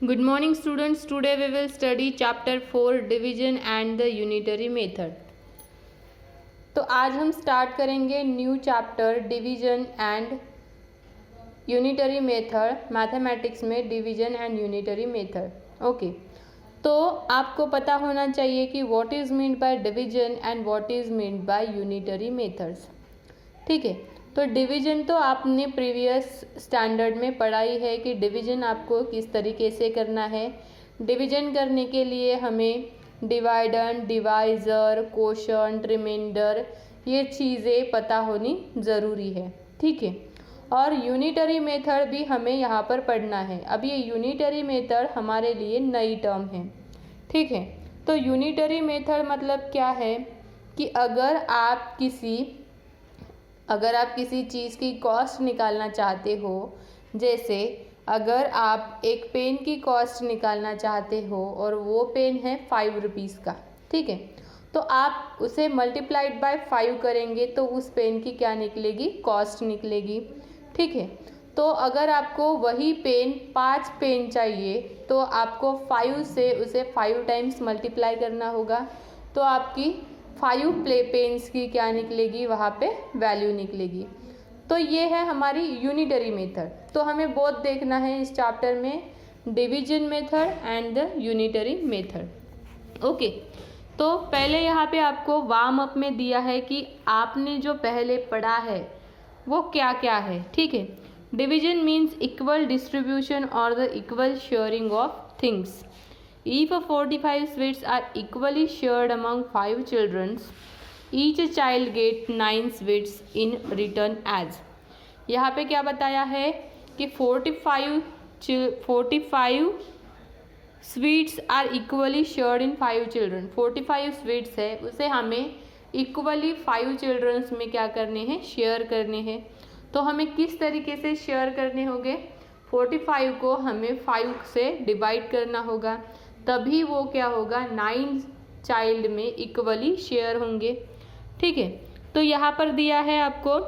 Good morning students. Today we will study chapter 4 division and the unitary method. तो आज हम start करेंगे new chapter division and unitary method mathematics में division and unitary method. Okay, तो आपको पता होना चाहिए कि what is meant by division and what is meant by unitary methods. ठीक है, तो डिवीजन तो आपने प्रीवियस स्टैंडर्ड में पढ़ाई है कि डिवीजन आपको किस तरीके से करना है। डिवीजन करने के लिए हमें डिवाइडेंड, डिवाइज़र, कोशंट, रिमाइंडर ये चीज़ें पता होनी ज़रूरी है। ठीक है, और यूनिटरी मेथड भी हमें यहाँ पर पढ़ना है। अब ये यूनिटरी मेथड हमारे लिए नई टर्म है। ठीक है, तो यूनिटरी मेथड मतलब क्या है कि अगर आप किसी चीज़ की कॉस्ट निकालना चाहते हो, जैसे अगर आप एक पेन की कॉस्ट निकालना चाहते हो और वो पेन है 5 रुपीज़ का, ठीक है, तो आप उसे मल्टीप्लाइड बाय 5 करेंगे तो उस पेन की क्या निकलेगी, कॉस्ट निकलेगी। ठीक है, तो अगर आपको वही पेन 5 पेन चाहिए तो आपको 5 से उसे 5 टाइम्स मल्टीप्लाई करना होगा, तो आपकी 5 पेन्स की क्या निकलेगी, वहाँ पे वैल्यू निकलेगी। तो ये है हमारी यूनिटरी मेथड। तो हमें बहुत देखना है इस चैप्टर में, division method and the unitary method. Okay, तो पहले यहाँ पे आपको वार्म अप में दिया है कि आपने जो पहले पढ़ा है वो क्या क्या है। ठीक है, डिवीजन मीन्स इक्वल डिस्ट्रीब्यूशन और the equal sharing of things. If 45 sweets are equally shared among 5 children, each child get 9 sweets in return as। यहाँ पे क्या बताया है कि 45 sweets are equally shared in 5 children. 45 sweets है, उसे हमें इक्वली 5 चिल्ड्रंस में क्या करने हैं, शेयर करने हैं। तो हमें किस तरीके से शेयर करने होंगे, 45 को हमें 5 से डिवाइड करना होगा, तभी वो क्या होगा, 9 चाइल्ड में इक्वली शेयर होंगे। ठीक है, तो यहाँ पर दिया है आपको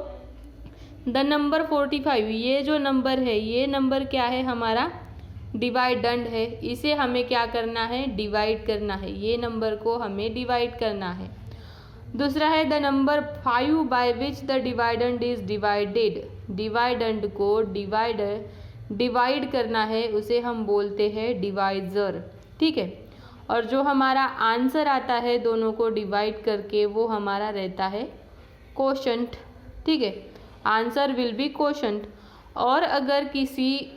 द नंबर 45। ये जो नंबर है, ये नंबर क्या है, हमारा डिवाइडेंड है। इसे हमें क्या करना है, डिवाइड करना है। ये नंबर को हमें डिवाइड करना है। दूसरा है the number 5 by which the dividend is divided. Dividend को डिवाइड करना है, उसे हम बोलते हैं डिवाइज़र। ठीक है, और जो हमारा आंसर आता है दोनों को डिवाइड करके, वो हमारा रहता है कोशंट। ठीक है, आंसर विल बी कोशंट। और अगर किसी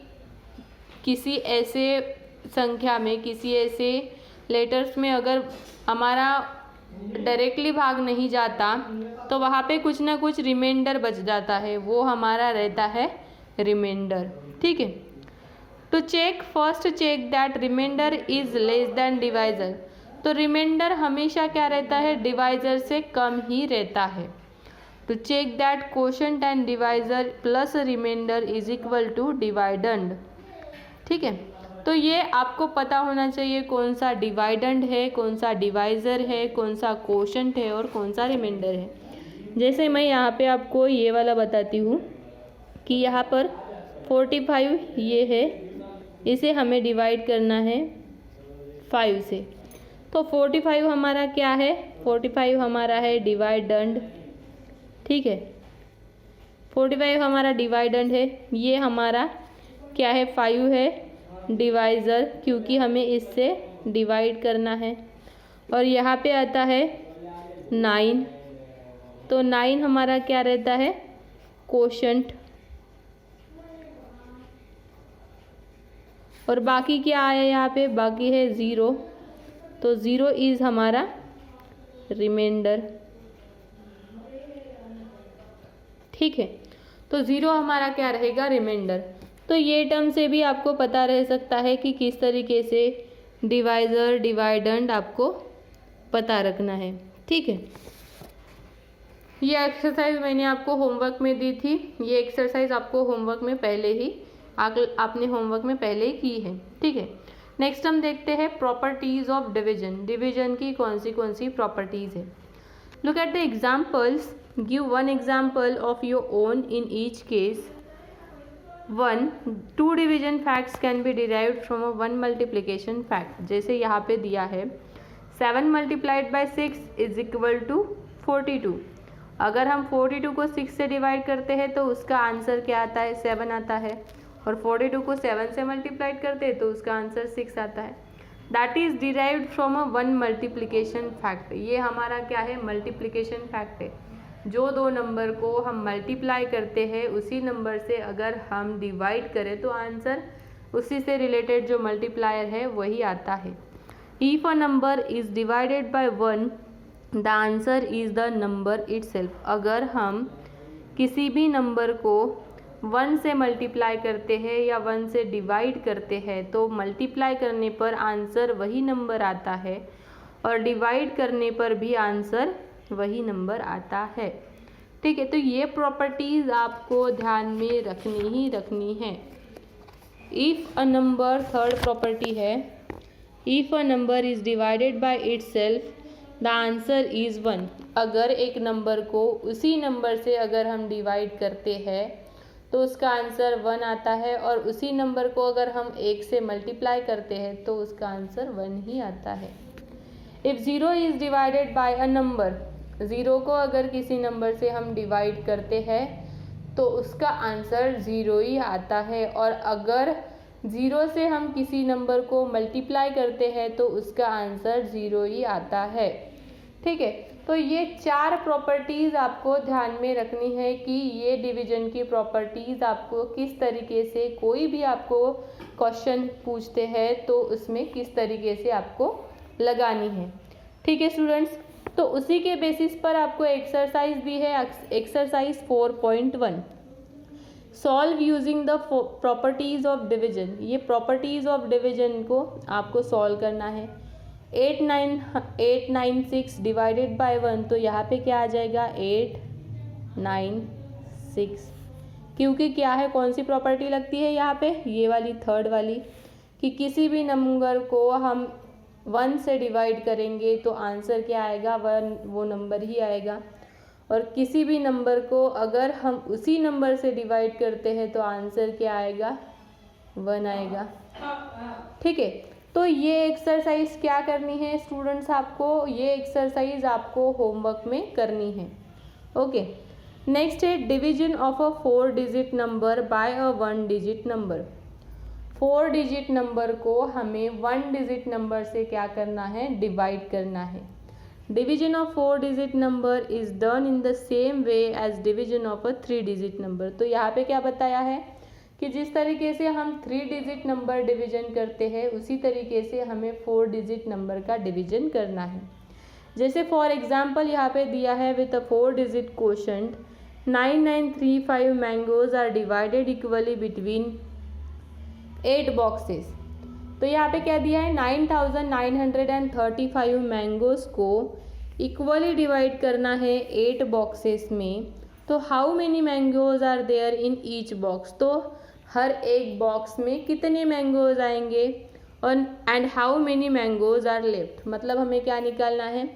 ऐसे संख्या में, किसी ऐसे लेटर्स में अगर हमारा डायरेक्टली भाग नहीं जाता, तो वहाँ पे कुछ ना कुछ रिमाइंडर बच जाता है, वो हमारा रहता है रिमाइंडर। ठीक है, to check first check that reminder is less than divisor. तो रिमाइंडर हमेशा क्या रहता है, डिवाइजर से कम ही रहता है। To check that quotient and divisor plus reminder is equal to dividend. ठीक है, तो ये आपको पता होना चाहिए कौन सा डिवाइडेंड है, कौन सा डिवाइजर है, कौन सा कोशंट है और कौन सा रिमाइंडर है। जैसे मैं यहाँ पे आपको ये वाला बताती हूँ कि यहाँ पर 45 ये है, इसे हमें डिवाइड करना है 5 से। तो 45 हमारा क्या है, 45 हमारा है डिवाइडेंड। ठीक है, 45 हमारा डिवाइडेंड है। ये हमारा क्या है, 5 है डिवाइज़र, क्योंकि हमें इससे डिवाइड करना है। और यहाँ पे आता है 9, तो 9 हमारा क्या रहता है, कोशंट। और बाकी क्या आया यहाँ पे, बाकी है 0, तो 0 इज़ हमारा रिमाइंडर। ठीक है, तो 0 हमारा क्या रहेगा, रिमाइंडर। तो ये टर्म से भी आपको पता रह सकता है कि किस तरीके से डिवाइज़र, डिवाइडेंड आपको पता रखना है। ठीक है, ये एक्सरसाइज मैंने आपको होमवर्क में दी थी। ये एक्सरसाइज आपको होमवर्क में पहले ही आपने होमवर्क में पहले ही की है। ठीक है, नेक्स्ट हम देखते हैं प्रॉपर्टीज़ ऑफ डिवीजन। डिवीजन की कौन सी प्रॉपर्टीज़ है। Look at the examples, give one example of your own in each case. One two division facts can be derived from a one multiplication fact. जैसे यहाँ पे दिया है 7 multiplied by 6 is equal to 42। अगर हम 42 को 6 से डिवाइड करते हैं तो उसका आंसर क्या आता है, 7 आता है, और 42 को 7 से मल्टीप्लाइड करते हैं तो उसका आंसर 6 आता है। That is derived from a one multiplication fact. ये हमारा क्या है, मल्टीप्लिकेशन फैक्ट है। जो दो नंबर को हम मल्टीप्लाई करते हैं उसी नंबर से अगर हम डिवाइड करें तो आंसर उसी से रिलेटेड जो मल्टीप्लायर है वही आता है। If a number is divided bye 1 the answer is the number itself. अगर हम किसी भी नंबर को 1 से मल्टीप्लाई करते हैं या 1 से डिवाइड करते हैं तो मल्टीप्लाई करने पर आंसर वही नंबर आता है और डिवाइड करने पर भी आंसर वही नंबर आता है। ठीक है, तो ये प्रॉपर्टीज आपको ध्यान में रखनी ही रखनी है। If a number, third property है, if a number is divided by itself the answer is 1। अगर एक नंबर को उसी नंबर से अगर हम डिवाइड करते हैं तो उसका आंसर 1 आता है, और उसी नंबर को अगर हम 1 से मल्टीप्लाई करते हैं तो उसका आंसर 1 ही आता है। If 0 is divided bye a number, 0 को अगर किसी नंबर से हम डिवाइड करते हैं तो उसका आंसर 0 ही आता है, और अगर 0 से हम किसी नंबर को मल्टीप्लाई करते हैं तो उसका आंसर 0 ही आता है। ठीक है, तो ये 4 प्रॉपर्टीज़ आपको ध्यान में रखनी है कि ये डिवीजन की प्रॉपर्टीज़ आपको किस तरीके से, कोई भी आपको क्वेश्चन पूछते हैं तो उसमें किस तरीके से आपको लगानी है। ठीक है स्टूडेंट्स, तो उसी के बेसिस पर आपको एक्सरसाइज दी है, exercise 4.1 solve using the properties of division. ये प्रॉपर्टीज ऑफ डिवीजन को आपको सॉल्व करना है। 896 डिवाइडेड बाय 1, तो यहाँ पे क्या आ जाएगा 896, क्योंकि क्या है, कौन सी प्रॉपर्टी लगती है यहाँ पे, ये वाली थर्ड वाली, कि किसी भी नंबर को हम 1 से डिवाइड करेंगे तो आंसर क्या आएगा, 1 वो नंबर ही आएगा, और किसी भी नंबर को अगर हम उसी नंबर से डिवाइड करते हैं तो आंसर क्या आएगा, 1 आएगा। ठीक है, तो ये एक्सरसाइज क्या करनी है स्टूडेंट्स, आपको ये एक्सरसाइज आपको होमवर्क में करनी है। ओके, नेक्स्ट है division of a 4 digit number by a 1 digit number. 4 digit number को हमें 1 डिजिट नंबर से क्या करना है, डिवाइड करना है। Division of 4 digit number is done in the same way as division of a 3 digit number. तो यहाँ पे क्या बताया है कि जिस तरीके से हम 3 डिजिट नंबर डिवीजन करते हैं उसी तरीके से हमें 4 डिजिट नंबर का डिवीजन करना है। जैसे फॉर एग्जांपल यहाँ पे दिया है with a 4 digit quotient 9935 mangoes are divided equally between 8 boxes. तो यहाँ पे क्या दिया है, 9935 मैंगोज को इक्वली डिवाइड करना है 8 बॉक्सेस में। तो how many mangoes are there in each box, तो हर एक बॉक्स में कितने मैंगोज आएंगे, और and how many mangoes are left, मतलब हमें क्या निकालना है,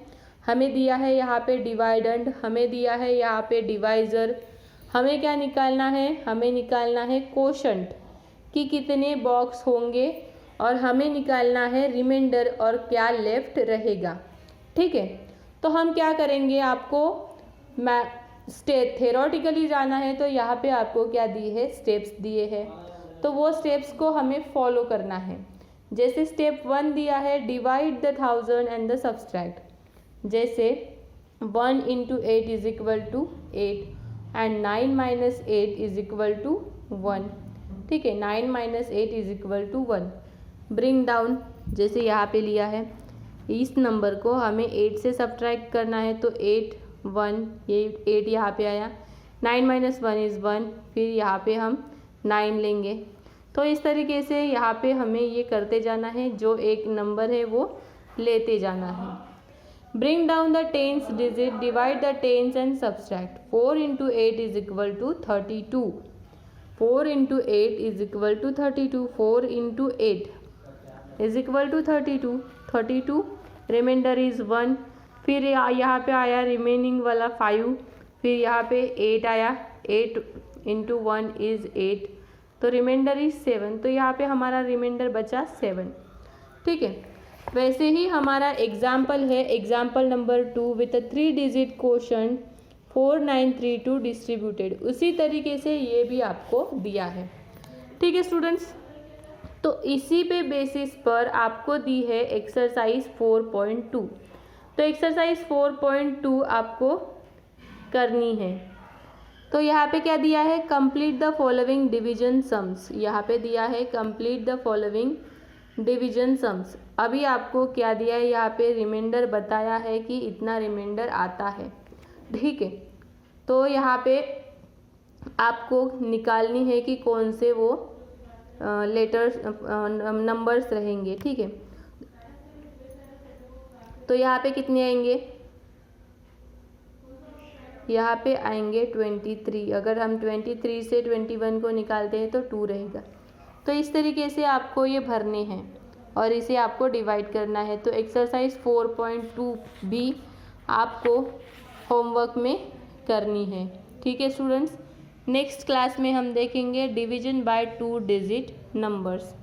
हमें दिया है यहाँ पे डिवाइडेंड, हमें दिया है यहाँ पे डिवाइज़र, हमें क्या निकालना है, हमें निकालना है कोशंट कि कितने बॉक्स होंगे, और हमें निकालना है रिमाइंडर और क्या लेफ्ट रहेगा। ठीक है, तो हम क्या करेंगे, आपको थेरोटिकली जाना है तो यहाँ पे आपको क्या दी है, स्टेप्स दिए हैं, तो वो स्टेप्स को हमें फॉलो करना है। जैसे स्टेप 1 दिया है divide the 1000 and the subtract, जैसे 1 × 8 is equal to 8 and 9 - 8 is equal to 1। ठीक है, 9 - 8 is equal to 1। Bring down, जैसे यहाँ पे लिया है, इस नंबर को हमें 8 से सब्ट्रैक्ट करना है, तो 8 1, ये 8 यहाँ पे आया, 9 - 1 इज़ 1, फिर यहाँ पे हम 9 लेंगे। तो इस तरीके से यहाँ पे हमें ये करते जाना है, जो एक नंबर है वो लेते जाना है। Bring down the tens digit, divide the tens and subtract. 4 × 8 is equal to 32, 4 × 8 is equal to 32, 4 × 8 is equal to 32, 32 reminder is 1, फिर यहाँ पे आया रिमेनिंग वाला 5, फिर यहाँ पे 8 आया, 8 × 1 इज़ 8, तो रिमाइंडर इज 7, तो यहाँ पे हमारा रिमाइंडर बचा 7। ठीक है, वैसे ही हमारा एग्जाम्पल है, example number 2 with 3 digit quotient 4932 distributed. उसी तरीके से ये भी आपको दिया है। ठीक है स्टूडेंट्स, तो इसी पे बेसिस पर आपको दी है एक्सरसाइज 4.2। तो एक्सरसाइज 4.2 आपको करनी है। तो यहाँ पे क्या दिया है, complete the following division sums. यहाँ पे दिया है complete the following division sums. अभी आपको क्या दिया है, यहाँ पे रिमाइंडर बताया है कि इतना रिमाइंडर आता है। ठीक है, तो यहाँ पे आपको निकालनी है कि कौन से वो लेटर्स नंबर्स रहेंगे। ठीक है, तो यहाँ पे कितने आएंगे, यहाँ पे आएंगे 23। अगर हम 23 से 21 को निकालते हैं तो 2 रहेगा। तो इस तरीके से आपको ये भरने हैं और इसे आपको डिवाइड करना है। तो एक्सरसाइज 4.2 भी आपको होमवर्क में करनी है। ठीक है स्टूडेंट्स, नेक्स्ट क्लास में हम देखेंगे डिवीजन बाय 2 डिजिट नंबर्स।